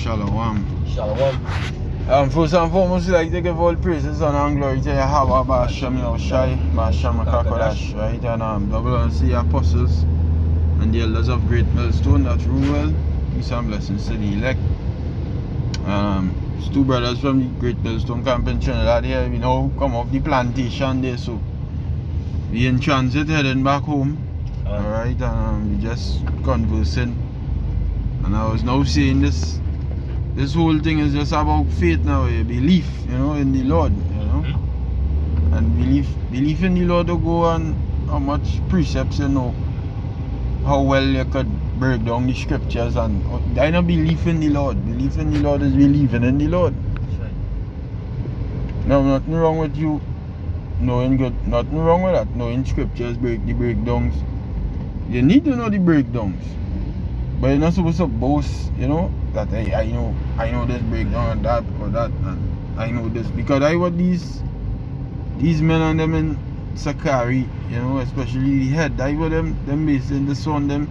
Shalom. Shalom. First and foremost, we like to give all praises and glory to Yahweh, Ba'ashem Yahushai, Ba'ashem HaKadosh, right? And double honors to the apostles and the elders of Great Millstone that rule well. Peace and blessings to the elect. It's two brothers from the Great Millstone camp in Trinidad here. We now come off the plantation there, so we in transit heading back home. Alright, and we just conversing. And I was now saying this whole thing is just about faith now, belief, in the Lord, and belief in the Lord to go on how much precepts you know, how well you could break down the scriptures, and I don't belief in the Lord. Belief in the Lord is believing in the Lord. That's right. Now nothing wrong with you knowing good, nothing wrong with that, knowing scriptures, the breakdowns. You need to know the breakdowns. But you're not supposed to boast, that hey, I know this breakdown and that or that, and I know this because I what these men and them in Sakari, especially the head, I what them basing this on them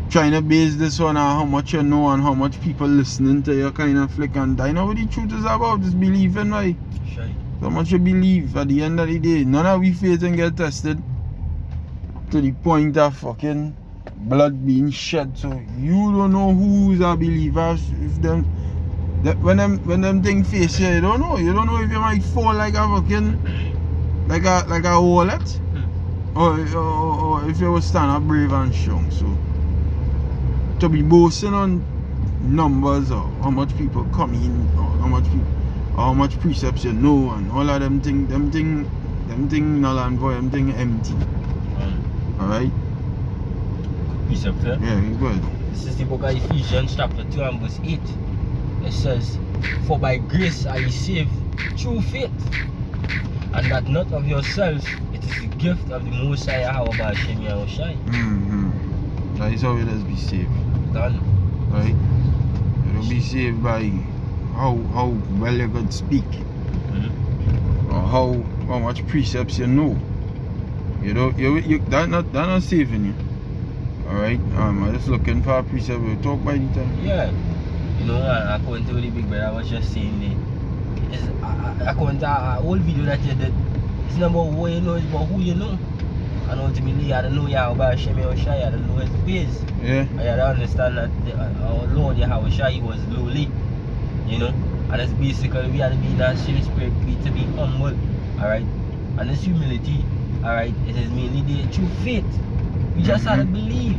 trying to base this on how much you know and how much people listening to your kind of flick, and I know what the truth is about, just believing, right? Sure. So much you believe at the end of the day, none of we faith and get tested to the point of fucking blood being shed, so you don't know who's a believer. If when them things face you, you don't know if you might fall like a fucking like a wallet, or if you will stand up brave and strong. So to be boasting on numbers or how much people come in or how much precepts you know and all of them thing null and void, them thing empty. Alright? Precept, Yeah, good. This is the book of Ephesians chapter 2 and verse 8. It says, "For by grace are ye saved through faith, and that not of yourselves, it is the gift of the Most High Yahweh Ba'ashem Yahushai." That is how it is be saved. Done. Right? You don't be saved by how well you could speak, or how much precepts you know. That not saving you. Alright, I'm just looking for a precept. We'll talk by the time. Yeah. According to the big brother, I was just saying there. According to a old video that you did, it's not about what you know, it's about who you know. And ultimately, I don't know Yahweh Ba'ashem Yahushai, I don't know his ways. Yeah. I don't understand that our Lord Yahushai was lowly, and it's basically we had to be in a serious spirit, to be humble, alright? And this humility, alright, it is mainly there through faith. We just have to believe,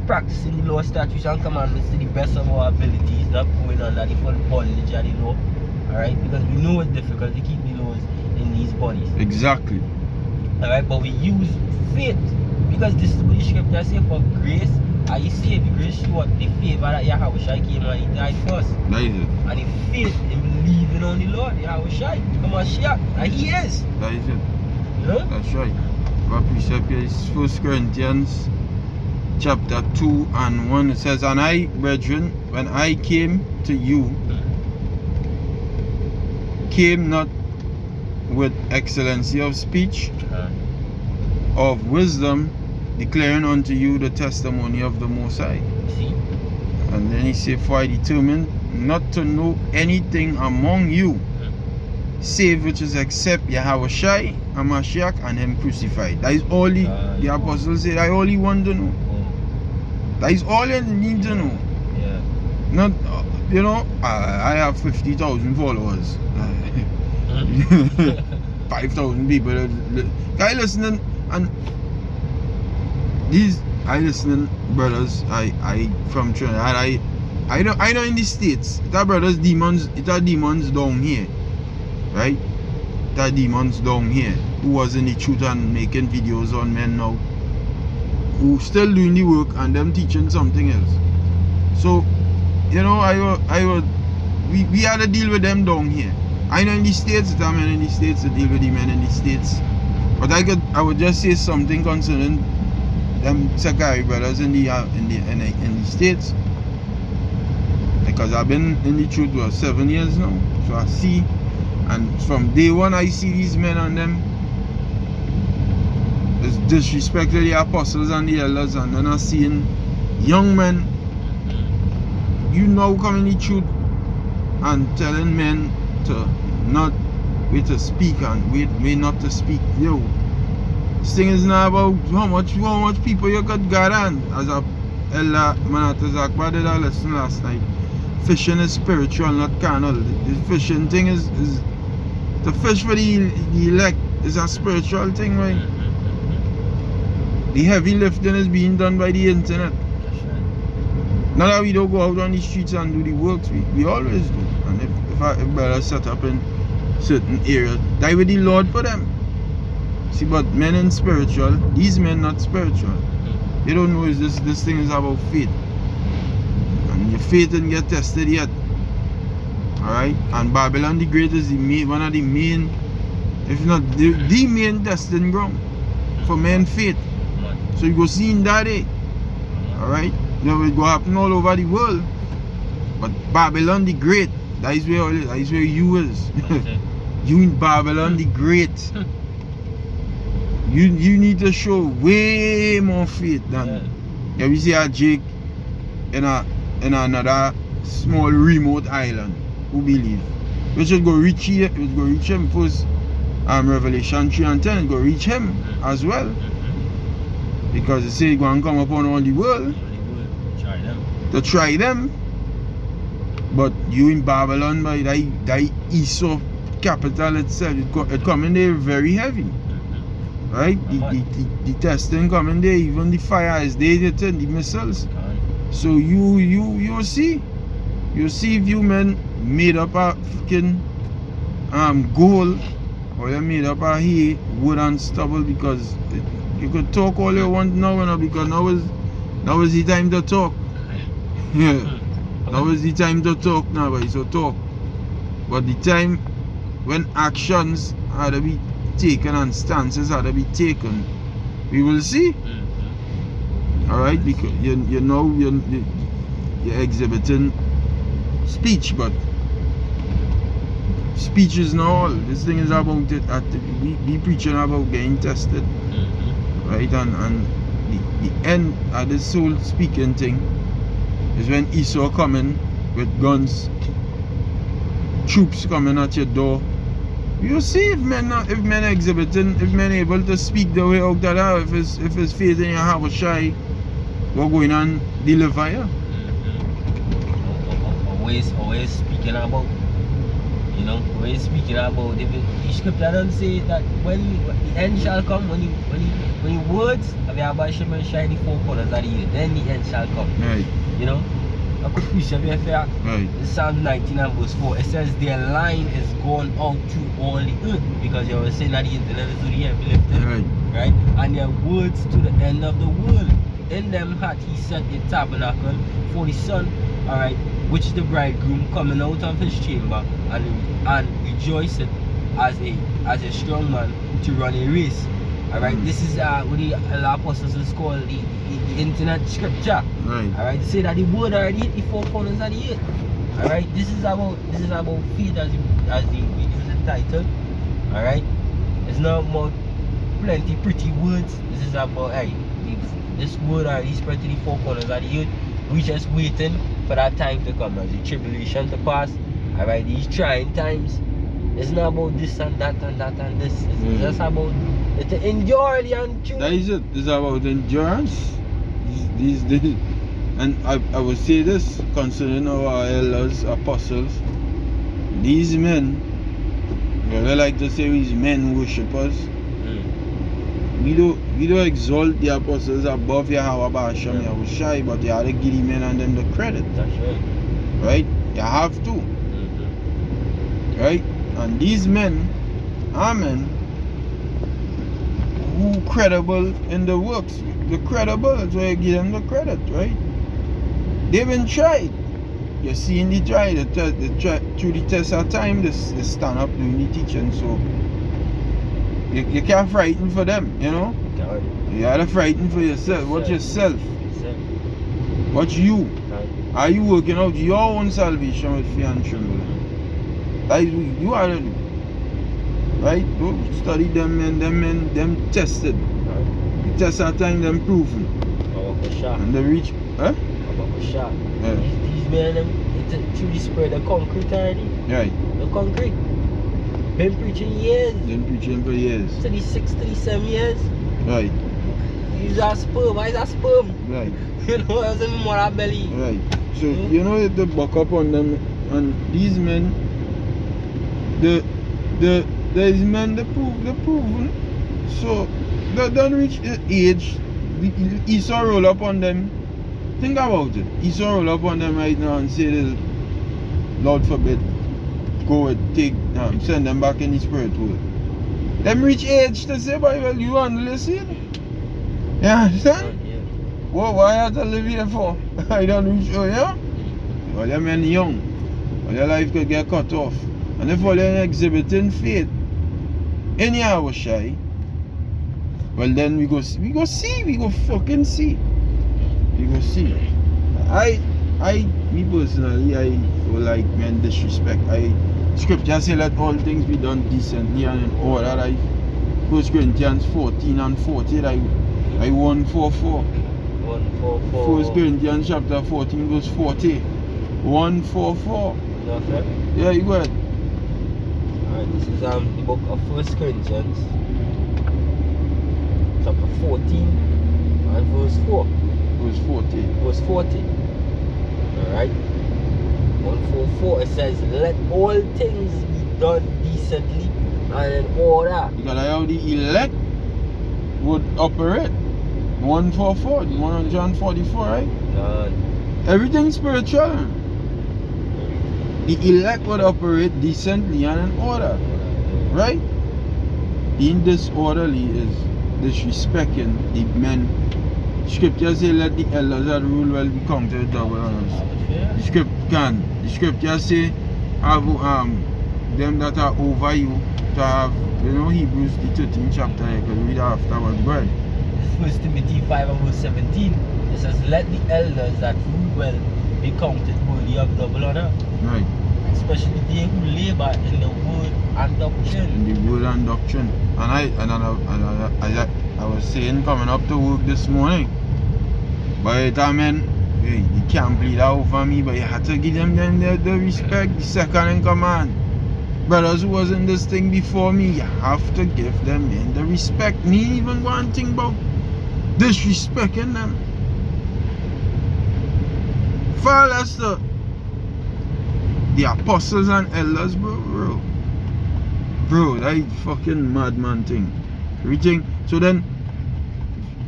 practicing the law, statutes, and commandments to the best of our abilities, not going under the full bondage of the law, alright? Because we know it's difficult to keep the laws in these bodies. Exactly. Alright, but we use faith, because this is what the scripture says, for grace are you saved. Grace is what the favor that Yahushai came and he died first. That is it. And the faith in believing on the Lord, Yahushai, come on, share, and he is. That is it. That's right. Our precept is 1 Corinthians chapter 2 and 1. It says, "And I, brethren, when I came to you, came not with excellency of speech, of wisdom, declaring unto you the testimony of the Most High." See? And then he said, "For I determined not to know anything among you, save which is except Yahushai, Hamashiach, and him crucified." That is all the apostles said. I all he want to know. That is all you need to know. Yeah. Not, I have 50,000 followers. 5,000 people. I listening, and these brothers, I from Trinidad. I know in the States, that brothers demons, it are demons down here. Right? That demons down here who was in the truth and making videos on men now, who still doing the work and them teaching something else. So, we had to deal with them down here. I know in the States, it are men in the States to deal with the men in the States. But I would just say something concerning them Sakari brothers in the States, because I've been in the truth for 7 years now, so I see. And from day one I see these men and them is disrespected the apostles and the elders, and then I seeing young men you now coming the truth and telling men to not wait to speak and wait not to speak. Yo, this thing is not about how much people you got on. As a Elder Manatazak did a lesson last night. Fishing is spiritual, not carnal. The fishing thing is the fish for the elect is a spiritual thing, right? The heavy lifting is being done by the internet. Not that we don't go out on the streets and do the works, we always do. And if brother set up in certain areas, die with the Lord for them. See, but men in spiritual, these men not spiritual. They don't know is this thing is about faith. And your faith didn't get tested yet. Alright? And Babylon the Great is one of the main, if not the main testing ground for men faith. So you go see in that day. Alright? You know, it go happen all over the world. But Babylon the Great, that is where you is. You in Babylon the Great. You need to show way more faith than we see a Jake in another small remote island who believe. We should go reach him first. Revelation 3 and 10 go reach him as well. Because it say he gonna come upon all the world to try them. But you in Babylon by that Esau capital itself, it coming there very heavy. Right? The testing coming there, even the fire is there, the missiles. So you'll see. You'll see if you men made up a freaking gold, or you made up a hay, wood and stubble, because you could talk all you want now, because now is the time to talk. Yeah. Now is the time to talk now, boy, so talk. But the time when actions are to be taken and stances are to be taken, we will see. Alright, because you know you're exhibiting speech, but speech is not all. This thing is about we preaching about getting tested. Right, and the end of this soul speaking thing is when Esau coming with guns, troops coming at your door. You see if men exhibiting, if men able to speak the way out there, if it's faith in your heart shy, what going on deliver you. Always speaking about, always speaking about. The scripture doesn't say that when the end shall come, when words of Yahweh and shine the four corners of the earth, then the end shall come. Right. I could preach a bit fair. Right. Psalm 19 and verse 4. It says their line is gone out through all the earth, because you were saying that the internet is to the heavy lifted. Right. And their words to the end of the world. In them hath he set a tabernacle for the sun, alright, which is the bridegroom coming out of his chamber, and rejoiceth as a strong man to run a race. Alright, this is what the apostles is called the internet scripture. Right. Alright, they say that the word already hit the four corners of the earth. Alright, this is about faith as the video is entitled. Alright. It's not about plenty pretty words. This is about this word already spread to the four corners of the earth. We just waiting for that time to come, as the tribulation to pass. Alright, these trying times. It's not about this and that and that and this. It's just about to endure the untrue. That is it. It's about endurance. These and I would say this concerning our elders, apostles. These men, we like to say these men worshippers. We don't exalt the apostles above Yahweh Basham Yahushai, but you have to give the men and them the credit. That's right. Right? You have to. Right? And these men are men who credible in the works. The credible, that's why you give them the credit, right? They've been tried. You're seeing the try, through the test of time, they stand up doing the teaching, so you can't frighten for them, you gotta frighten for yourself. What's yourself? What's you? Are you working out your own salvation with fear and trembling? That is what you are to do. Right? Don't study them men, them tested. The test of time, them proven. And they reach about a shot. Yeah. These men, it's through the spread of concrete already. Right. The concrete. Been preaching years. Been preaching for years. 36, 37 years. Right. Use a sperm. Why is a sperm? Right. You know, I was in more belly. Right. So you know the buck up on them, and these men, these men they proven. So they don't reach the age. Esau roll up on them. Think about it. Esau roll up on them right now and say, Lord forbid, go and send them back in the spirit world. Them reach age to say, Bible, you want to listen? You understand? Yeah. What why I have to live here for? I don't reach oh yeah? All them men young. All your life could get cut off. And if all you're exhibiting faith in Yahushai, well then we go fucking see. We go see. Me personally, I don't like men disrespect. Scripture say let all things be done decently and in order. 1 Corinthians 14 and 40, I 144. 144. 1 Corinthians chapter 14 verse 40. 144. Enough, right? Yeah, you go ahead. Alright, this is the book of 1 Corinthians, chapter 14 and verse 4. Verse 40. Verse 40. Alright. 144, it says, let all things be done decently and in order. Because how the elect would operate. 144, the 144, right? Everything spiritual. The elect would operate decently and in order. Right? Being disorderly is disrespecting the men. Scripture say let the elders that rule well be counted double honors. The scripture say have them that are over you to have, Hebrews the 13th chapter, you can read afterwards, right? 1 Timothy 5 and verse 17. It says, let the elders that rule well be counted worthy of double honor. Right. Especially they who labor in the word and doctrine. In the word and doctrine. And I was saying coming up to work this morning, but I mean, you can't bleed out over me, but you had to give them the respect, the second in command. Brothers who was in this thing before me, you have to give them the respect. Me even one thing about disrespecting them. Far less the apostles and elders, bro, that fucking madman thing. Everything. So then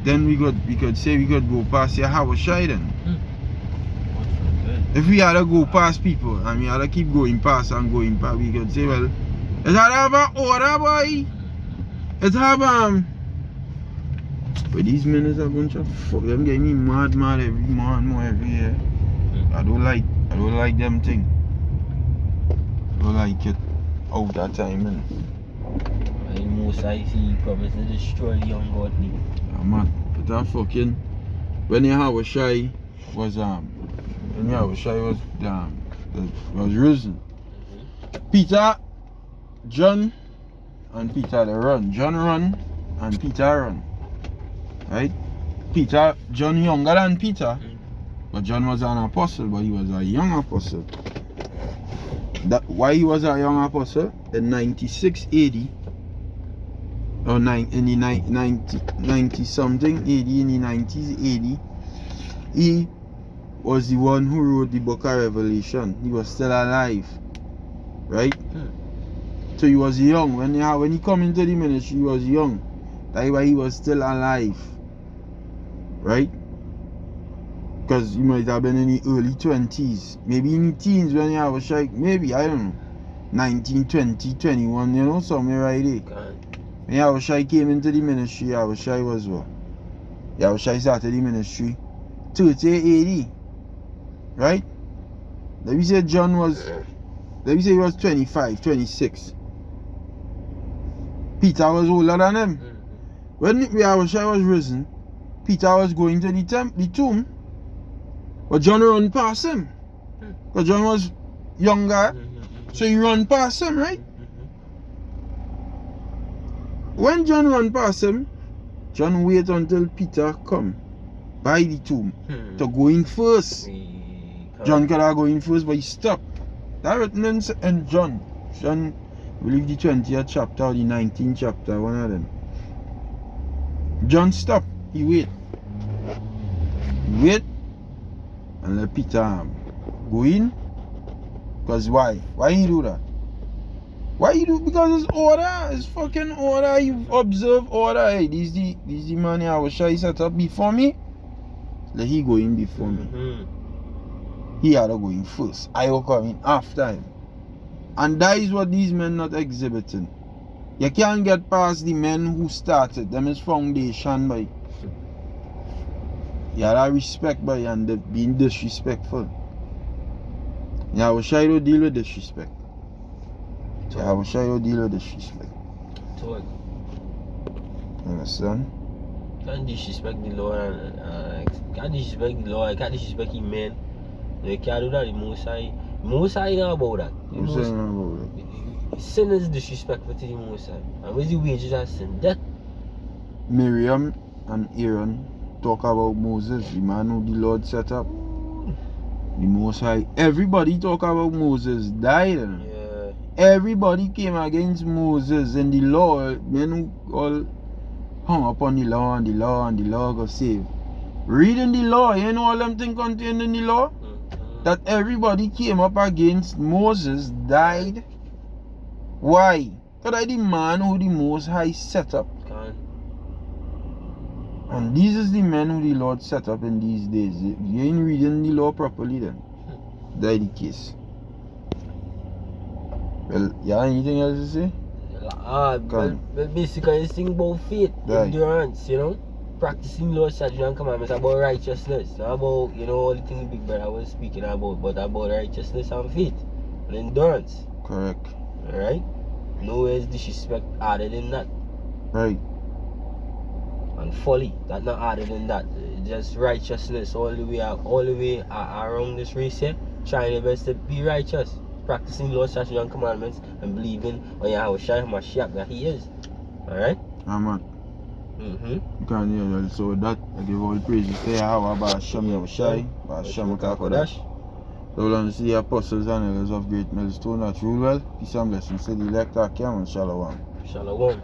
we could say we could go past Yahushai then. If we had to go past people and we had to keep going past, we could say, well, it had to have an order, boy. It have but these men is a bunch of fuck. Them getting me mad every more every year. I don't like them thing. I don't like it all that time, man. The most I see promise to destroy the ungodly. Yeah, man. But that fucking when Yahushai was risen. Peter, John, and Peter they run. John run and Peter run. Right? John younger than Peter, but John was an apostle, but he was a young apostle. Why he was a young apostle? In 96 AD, or in the 90 something AD, in the 90s AD, he was the one who wrote the book of Revelation. He was still alive, right? So he was young when he come into the ministry. He was young. That's why he was still alive, right? Because he might have been in the early 20s, maybe in the teens when he was like, maybe, I don't know, 19, 20, 21, somewhere right there. When Yahushai came into the ministry, Yahushai was what? Yahushai started the ministry 30 AD, right? Let me say he was 25, 26. Peter was older than him. When Yahushai was risen, Peter was going to the tomb, but John run past him. Because John was younger, so he run past him, right? When John run past him, John wait until Peter come. by the tomb to go in first. John could have go in first, but he stopped. That written in John. John, I believe the 20th chapter or the 19th chapter, one of them. John stopped. He wait. He wait and let Peter go in. Because why? Why he do that? Why you do? Because it's order. It's fucking order. You observe order. Hey, this the man here I was sure he set up before me. Let he go in before me. He had to go in first. I will come in after him. And that is what these men not exhibiting. You can't get past the men who started. Them is foundation, boy. You have respect, boy, and they being disrespectful. Yeah, I will try to deal with disrespect. Yeah, I will try to deal with disrespect. Talk. You understand? Can't disrespect the Lord can't disrespect the Lord, can't disrespect the men. You can't do that, the Most High. The Most High know about that. Sin is disrespectful to the Most High. And what's the wages of sin? Death. Miriam and Aaron talk about Moses, the man who the Lord set up. The Most High. Everybody talk about Moses died. Yeah. Everybody came against Moses and the law. Men who all hung upon the law and the law and the law got saved. Reading the law, you know all them things contained in the law? That everybody came up against Moses died. Why? Because the man who the Most High set up. And these is the men who the Lord set up in these days. You ain't reading the law properly then. That's the case. Well, you have anything else to say? But basically it's thing about faith, endurance, you know? Practicing Lord's statutes and commandments about righteousness. Not about, you know, all the things Big Brother was speaking about, but about righteousness and faith and endurance. Correct. Alright? Nowhere is disrespect harder than that. Right. And folly, that's not harder than that. Just righteousness all the way around this race here. Trying your best to be righteous. Practicing Lord's statutes and commandments and believing on Yahweh Mashiach that he is. Alright? Amen. Because yeah, so with that, I give all praises to Yahweh, Ba'ashem Yahushai, Ba'ashem Kakodash. So we'll see the apostles and elders of Great Millstone that rule well. Peace and blessings to the elect, Akim and Shalom. Shalom.